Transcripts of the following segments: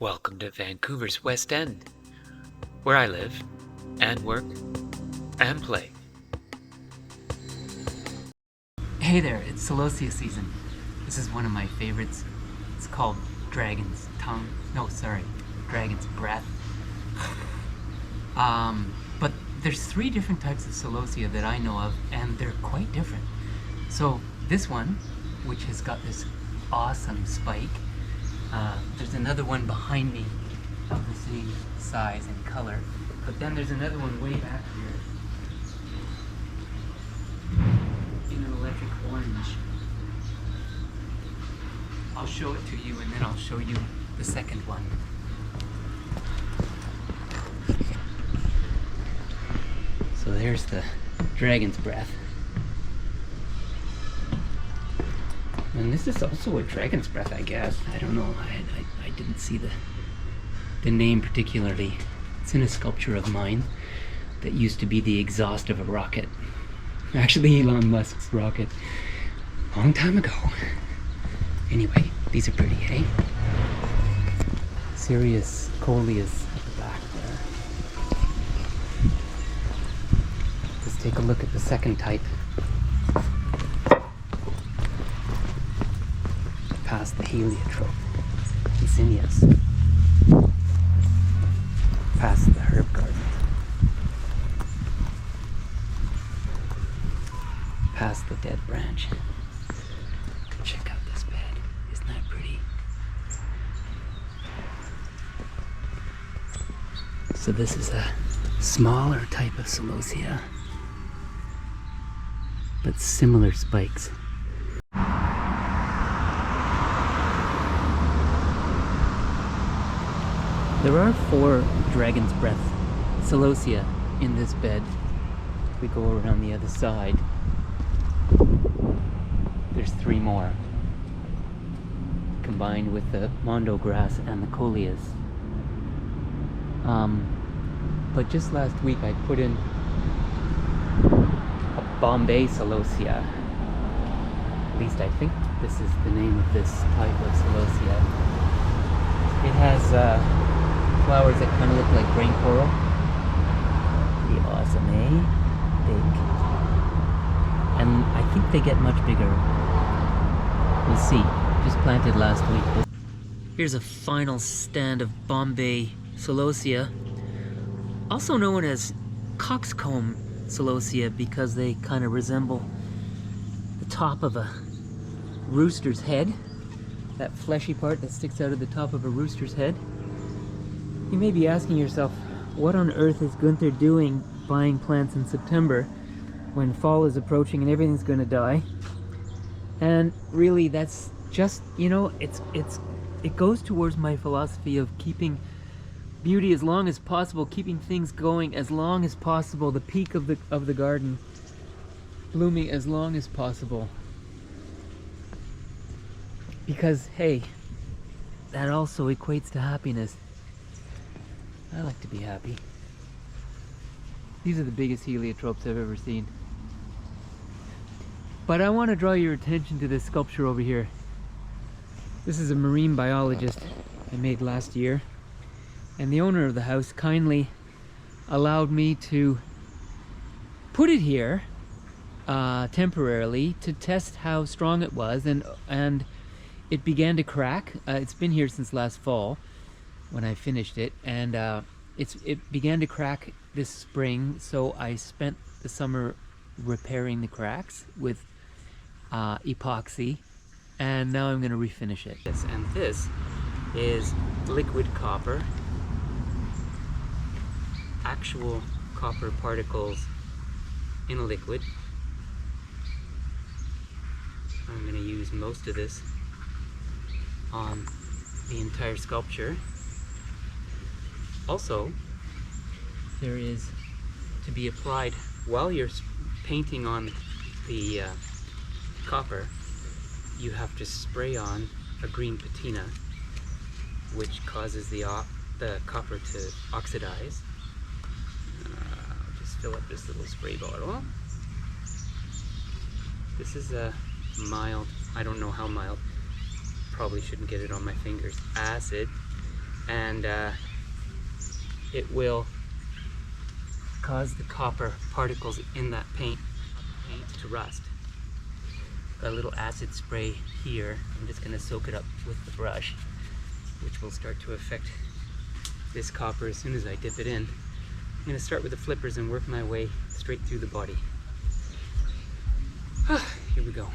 Welcome to Vancouver's West End, where I live and work and play. Hey there, it's Celosia season. This is one of my favorites. It's called Dragon's Tongue. No, sorry, Dragon's Breath. But there's 3 different types of Celosia that I know of, and they're quite different. So this one, which has got this awesome spike, there's another one behind me of the same size and color, but then there's another one way back here in an electric orange. I'll show it to you and then I'll show you the second one. So there's the Dragon's Breath. And this is also a Dragon's Breath, I guess. I don't know. I didn't see the name particularly. It's in a sculpture of mine that used to be the exhaust of a rocket. Actually, Elon Musk's rocket. Long time ago. Anyway, these are pretty, eh? Sirius coleus at the back there. Let's take a look at the second type. Past the heliotrope, Zinnias, past the herb garden, past the dead branch. Check out this bed, isn't that pretty? So this is a smaller type of Celosia, but similar spikes. There are 4 Dragon's Breath Celosia in this bed. If we go around the other side, there's 3 more, combined with the mondo grass and the coleus. But just last week I put in a Bombay Celosia. At least I think this is the name of this type of Celosia. It has flowers that kind of look like brain coral. Pretty awesome, eh? Big. And I think they get much bigger. We'll see. Just planted last week. Here's a final stand of Bombay Celosia, also known as coxcomb Celosia because they kind of resemble the top of a rooster's head. That fleshy part that sticks out of the top of a rooster's head. You may be asking yourself, what on earth is Gunther doing buying plants in September when fall is approaching and everything's going to die? And really, that's just, you know, it goes towards my philosophy of keeping beauty as long as possible, keeping things going as long as possible, the peak of the garden blooming as long as possible. Because, hey, that also equates to happiness. I like to be happy. These are the biggest heliotropes I've ever seen. But I want to draw your attention to this sculpture over here. This is a Marine Biologist I made last year. And the owner of the house kindly allowed me to put it here temporarily to test how strong it was, and it began to crack. It's been here since last fall when I finished it, and it began to crack this spring, so I spent the summer repairing the cracks with epoxy, and now I'm going to refinish it. And this is liquid copper, actual copper particles in a liquid. I'm going to use most of this on the entire sculpture. Also, there is to be applied while you're painting on the copper. You have to spray on a green patina, which causes the copper to oxidize. I'll just fill up this little spray bottle. This is a mild, I don't know how mild, probably shouldn't get it on my fingers, acid. and it will cause the copper particles in that paint to rust. Got a little acid spray here. I'm just going to soak it up with the brush, which will start to affect this copper as soon as I dip it in. I'm going to start with the flippers and work my way straight through the body. Here we go.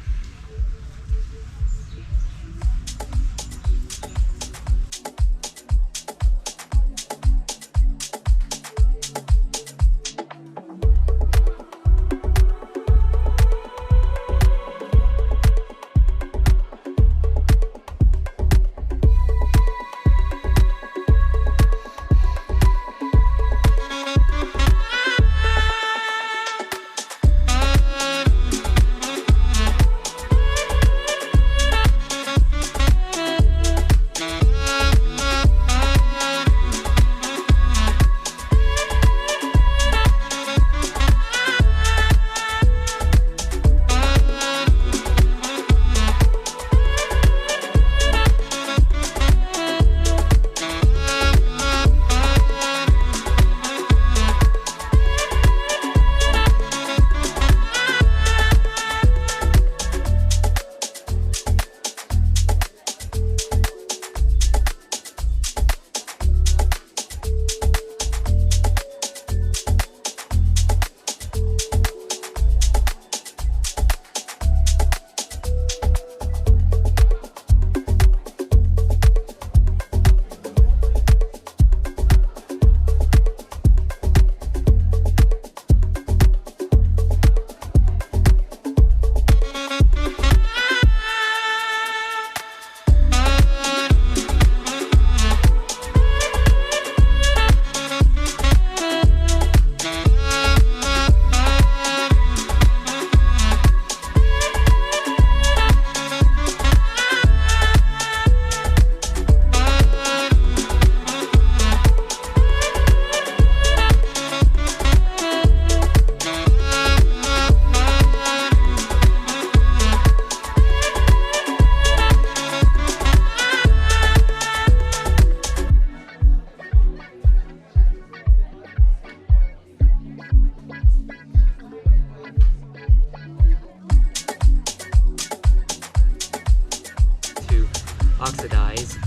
Oxidized,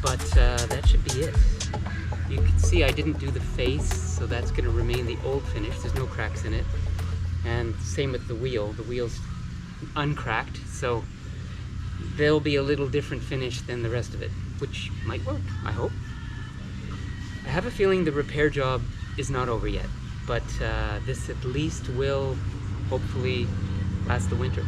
but that should be it. You can see I didn't do the face, so that's going to remain the old finish. There's no cracks in it. And same with the wheel. The wheel's uncracked, so there'll be a little different finish than the rest of it, which might work, I hope. I have a feeling the repair job is not over yet, but this at least will hopefully last the winter.